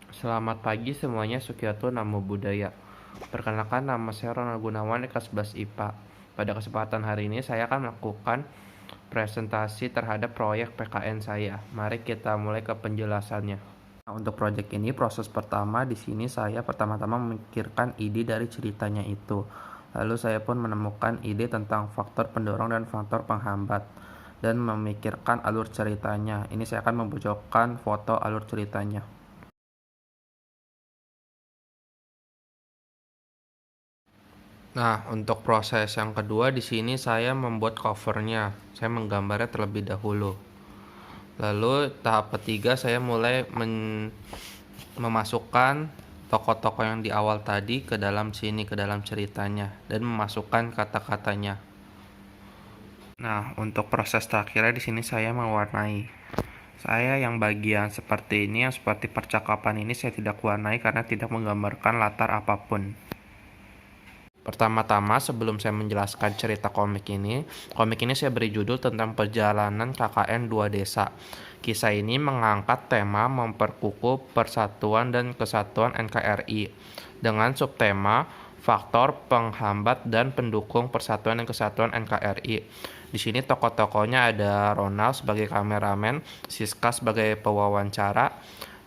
Selamat pagi semuanya, Sukiyato Namo Buddhaya. Perkenalkan, nama saya Ronald Gunawan, kelas 11 IPA. Pada kesempatan hari ini saya akan melakukan presentasi terhadap proyek PKN saya. Mari kita mulai ke penjelasannya. Nah, untuk proyek ini, proses pertama di sini saya pertama-tama memikirkan ide dari ceritanya itu. Lalu saya pun menemukan ide tentang faktor pendorong dan faktor penghambat dan memikirkan alur ceritanya. Ini saya akan membutuhkan foto alur ceritanya. Nah, untuk proses yang kedua di sini saya membuat covernya. Saya menggambarnya terlebih dahulu. Lalu tahap ketiga saya mulai memasukkan tokoh-tokoh yang di awal tadi ke dalam sini, ke dalam ceritanya, dan memasukkan kata-katanya. Nah, untuk proses terakhirnya di sini saya mewarnai. Saya yang bagian seperti ini, yang seperti percakapan ini saya tidak warnai karena tidak menggambarkan latar apapun. Pertama-tama sebelum saya menjelaskan cerita komik ini saya beri judul tentang perjalanan KKN 2 desa. Kisah ini mengangkat tema memperkukuh persatuan dan kesatuan NKRI dengan subtema faktor penghambat dan pendukung persatuan dan kesatuan NKRI. Di sini tokoh-tokohnya ada Ronald sebagai kameramen, Siska sebagai pewawancara,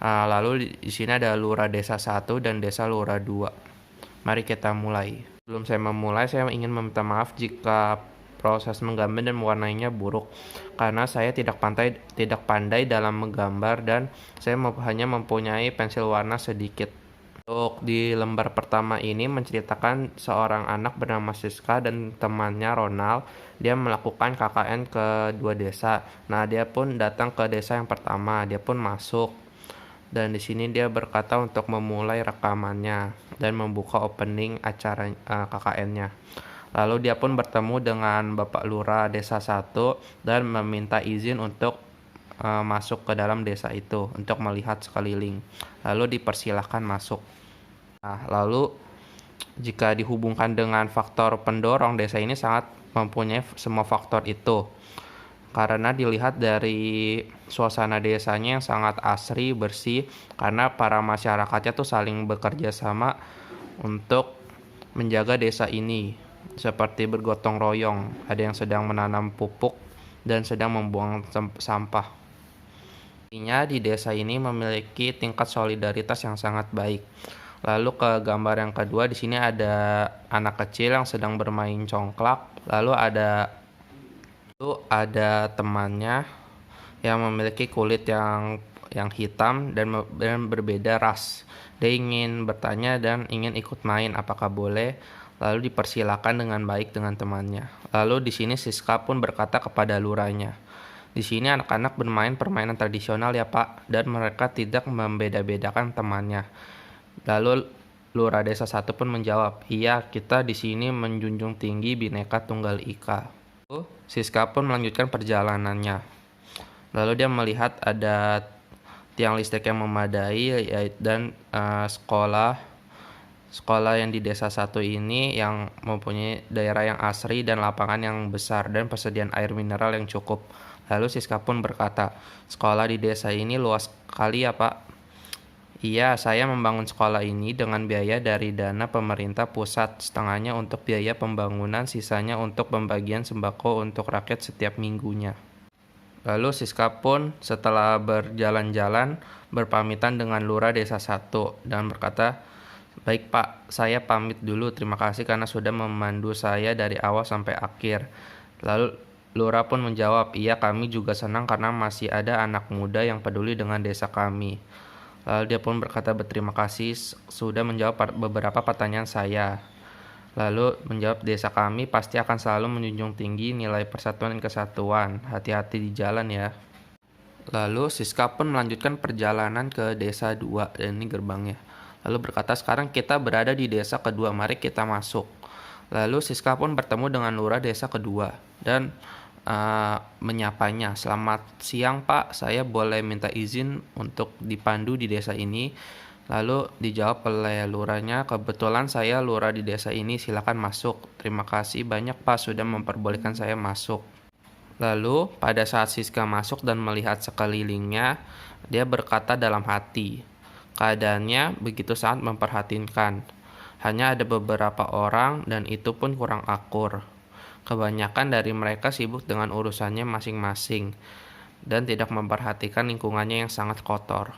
lalu di sini ada Lurah Desa 1 dan Desa Lurah 2. Mari kita mulai. Sebelum saya memulai, saya ingin meminta maaf jika proses menggambar dan mewarnainya buruk, karena saya tidak pandai dalam menggambar dan saya hanya mempunyai pensil warna sedikit. Untuk di lembar pertama ini menceritakan seorang anak bernama Siska dan temannya Ronald. Dia melakukan KKN ke 2 desa. Nah, dia pun datang ke desa yang pertama, dia pun masuk. Dan di sini dia berkata untuk memulai rekamannya dan membuka opening acara KKN-nya. Lalu dia pun bertemu dengan Bapak Lurah Desa 1 dan meminta izin untuk masuk ke dalam desa itu untuk melihat sekeliling. Lalu dipersilahkan masuk. Nah, lalu jika dihubungkan dengan faktor pendorong, desa ini sangat mempunyai semua faktor itu. Karena dilihat dari suasana desanya yang sangat asri, bersih, karena para masyarakatnya tuh saling bekerja sama untuk menjaga desa ini, seperti bergotong royong. Ada yang sedang menanam pupuk dan sedang membuang sampah. Artinya di desa ini memiliki tingkat solidaritas yang sangat baik. Lalu ke gambar yang kedua, di sini ada anak kecil yang sedang bermain congklak. Lalu ada temannya yang memiliki kulit yang hitam dan berbeda ras. Dia ingin bertanya dan ingin ikut main, apakah boleh? Lalu dipersilakan dengan baik dengan temannya. Lalu di sini Siska pun berkata kepada lurahnya, "Di sini anak-anak bermain permainan tradisional ya Pak, dan mereka tidak membeda-bedakan temannya." Lalu Lurah Desa 1 pun menjawab, "Iya, kita di sini menjunjung tinggi Bhinneka Tunggal Ika." Siska pun melanjutkan perjalanannya. Lalu dia melihat ada tiang listrik yang memadai dan sekolah yang di desa 1 ini yang mempunyai daerah yang asri dan lapangan yang besar dan persediaan air mineral yang cukup. Lalu Siska pun berkata, "Sekolah di desa ini luas sekali ya Pak?" "Iya, saya membangun sekolah ini dengan biaya dari dana pemerintah pusat, setengahnya untuk biaya pembangunan, sisanya untuk pembagian sembako untuk rakyat setiap minggunya." Lalu Siska pun setelah berjalan-jalan berpamitan dengan Lurah Desa 1 dan berkata, "Baik Pak, saya pamit dulu, terima kasih karena sudah memandu saya dari awal sampai akhir." Lalu Lurah pun menjawab, "Iya, kami juga senang karena masih ada anak muda yang peduli dengan desa kami." Lalu dia pun berkata berterima kasih sudah menjawab beberapa pertanyaan saya. Lalu menjawab, "Desa kami pasti akan selalu menjunjung tinggi nilai persatuan dan kesatuan. Hati-hati di jalan ya." Lalu Siska pun melanjutkan perjalanan ke desa 2 dan ini gerbangnya. Lalu berkata, "Sekarang kita berada di desa kedua, mari kita masuk." Lalu Siska pun bertemu dengan lurah desa kedua dan menyapanya, "Selamat siang Pak, saya boleh minta izin untuk dipandu di desa ini?" Lalu dijawab oleh lurahnya, "Kebetulan saya lurah di desa ini, silakan masuk." "Terima kasih banyak Pak sudah memperbolehkan saya masuk." Lalu pada saat Siska masuk dan melihat sekelilingnya, dia berkata dalam hati, Keadaannya begitu sangat memprihatinkan. Hanya ada beberapa orang dan itu pun kurang akur. Kebanyakan dari mereka sibuk dengan urusannya masing-masing dan tidak memperhatikan lingkungannya yang sangat kotor.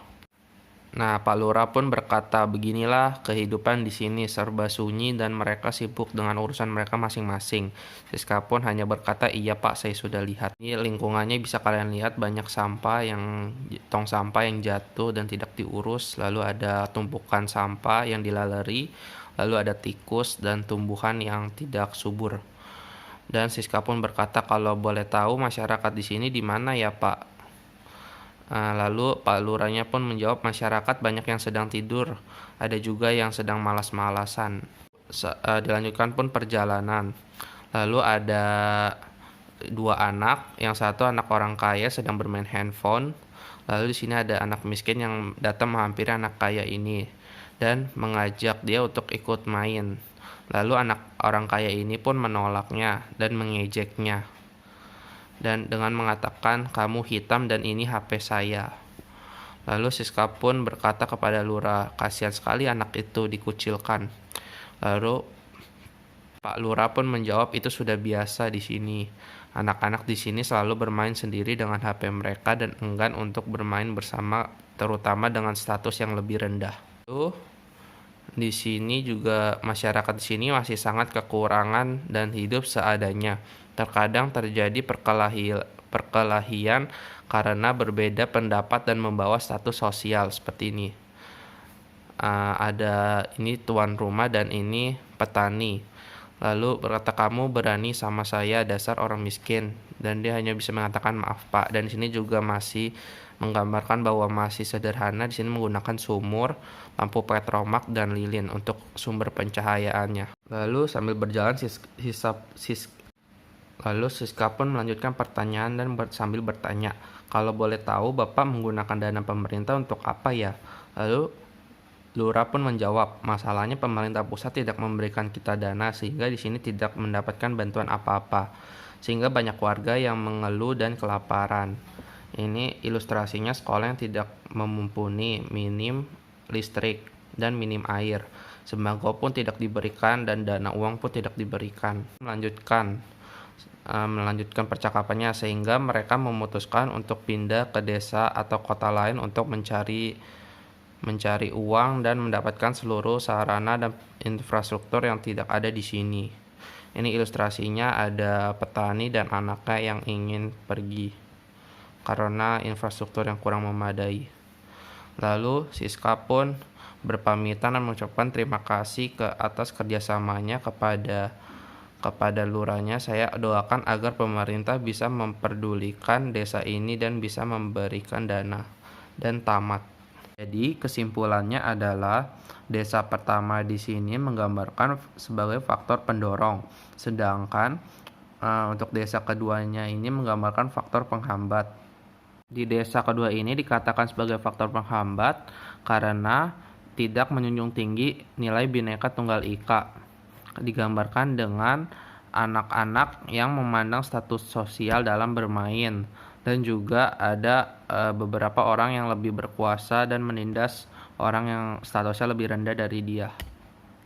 Nah, Pak Lurah pun berkata, beginilah kehidupan di sini serba sunyi dan mereka sibuk dengan urusan mereka masing-masing. Siska pun hanya berkata, iya Pak, saya sudah lihat. Ini lingkungannya bisa kalian lihat banyak tong sampah yang jatuh dan tidak diurus. Lalu ada tumpukan sampah yang dilalari, lalu ada tikus dan tumbuhan yang tidak subur. Dan Siska pun berkata, kalau boleh tahu masyarakat di sini di mana ya Pak? Lalu Pak Lurahnya pun menjawab, masyarakat banyak yang sedang tidur, ada juga yang sedang malas-malasan. Dilanjutkan pun perjalanan. Lalu ada dua anak, yang satu anak orang kaya sedang bermain handphone. Lalu di sini ada anak miskin yang datang menghampiri anak kaya ini dan mengajak dia untuk ikut main. Lalu anak orang kaya ini pun menolaknya dan mengejeknya. Dan dengan mengatakan, kamu hitam dan ini HP saya. Lalu Siska pun berkata kepada Lurah, kasihan sekali anak itu dikucilkan. Lalu Pak Lurah pun menjawab, itu sudah biasa di sini. Anak-anak di sini selalu bermain sendiri dengan HP mereka dan enggan untuk bermain bersama, terutama dengan status yang lebih rendah. Lalu di sini juga masyarakat di sini masih sangat kekurangan dan hidup seadanya. Terkadang terjadi perkelahian karena berbeda pendapat dan membawa status sosial seperti ini. Ada ini tuan rumah dan ini petani. Lalu berkata, kamu berani sama saya dasar orang miskin. Dan dia hanya bisa mengatakan maaf Pak. Dan di sini juga masih menggambarkan bahwa masih sederhana. Di sini menggunakan sumur, lampu petromak dan lilin untuk sumber pencahayaannya. Lalu sambil berjalan Lalu Siska pun melanjutkan pertanyaan dan sambil bertanya, kalau boleh tahu Bapak menggunakan dana pemerintah untuk apa ya? Lalu Lurah pun menjawab, masalahnya pemerintah pusat tidak memberikan kita dana sehingga di sini tidak mendapatkan bantuan apa-apa. Sehingga banyak warga yang mengeluh dan kelaparan. Ini ilustrasinya sekolah yang tidak memumpuni, minim listrik dan minim air. Sembako pun tidak diberikan dan dana uang pun tidak diberikan. Melanjutkan percakapannya sehingga mereka memutuskan untuk pindah ke desa atau kota lain untuk mencari uang dan mendapatkan seluruh sarana dan infrastruktur yang tidak ada di sini. Ini ilustrasinya ada petani dan anaknya yang ingin pergi karena infrastruktur yang kurang memadai. Lalu Siska pun berpamitan dan mengucapkan terima kasih atas kerjasamanya kepada lurahnya. Saya doakan agar pemerintah bisa memperdulikan desa ini dan bisa memberikan dana. Dan tamat. Jadi kesimpulannya adalah desa pertama di sini menggambarkan sebagai faktor pendorong, sedangkan untuk desa keduanya ini menggambarkan faktor penghambat. Di desa kedua ini dikatakan sebagai faktor penghambat karena tidak menjunjung tinggi nilai Bhinneka Tunggal Ika. Digambarkan dengan anak-anak yang memandang status sosial dalam bermain, dan juga ada beberapa orang yang lebih berkuasa dan menindas orang yang statusnya lebih rendah dari dia.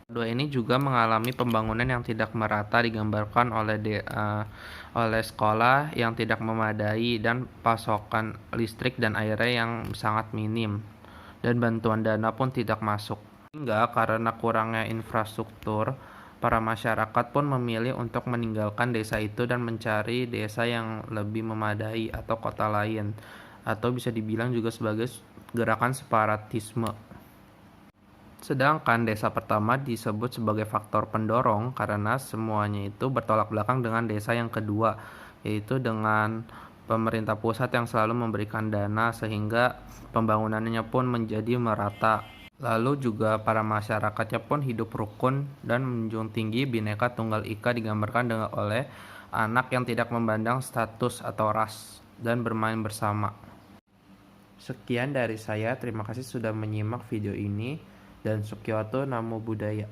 Kedua ini juga mengalami pembangunan yang tidak merata, digambarkan oleh sekolah yang tidak memadai dan pasokan listrik dan airnya yang sangat minim, dan bantuan dana pun tidak masuk. Hingga karena kurangnya infrastruktur, para masyarakat pun memilih untuk meninggalkan desa itu dan mencari desa yang lebih memadai atau kota lain, atau bisa dibilang juga sebagai gerakan separatisme. Sedangkan desa pertama disebut sebagai faktor pendorong karena semuanya itu bertolak belakang dengan desa yang kedua, yaitu dengan pemerintah pusat yang selalu memberikan dana sehingga pembangunannya pun menjadi merata. Lalu juga para masyarakatnya pun hidup rukun dan menjunjung tinggi Bhinneka Tunggal Ika, digambarkan oleh anak yang tidak memandang status atau ras dan bermain bersama. Sekian dari saya, terima kasih sudah menyimak video ini, dan Sukiyoto Namo Buddhaya.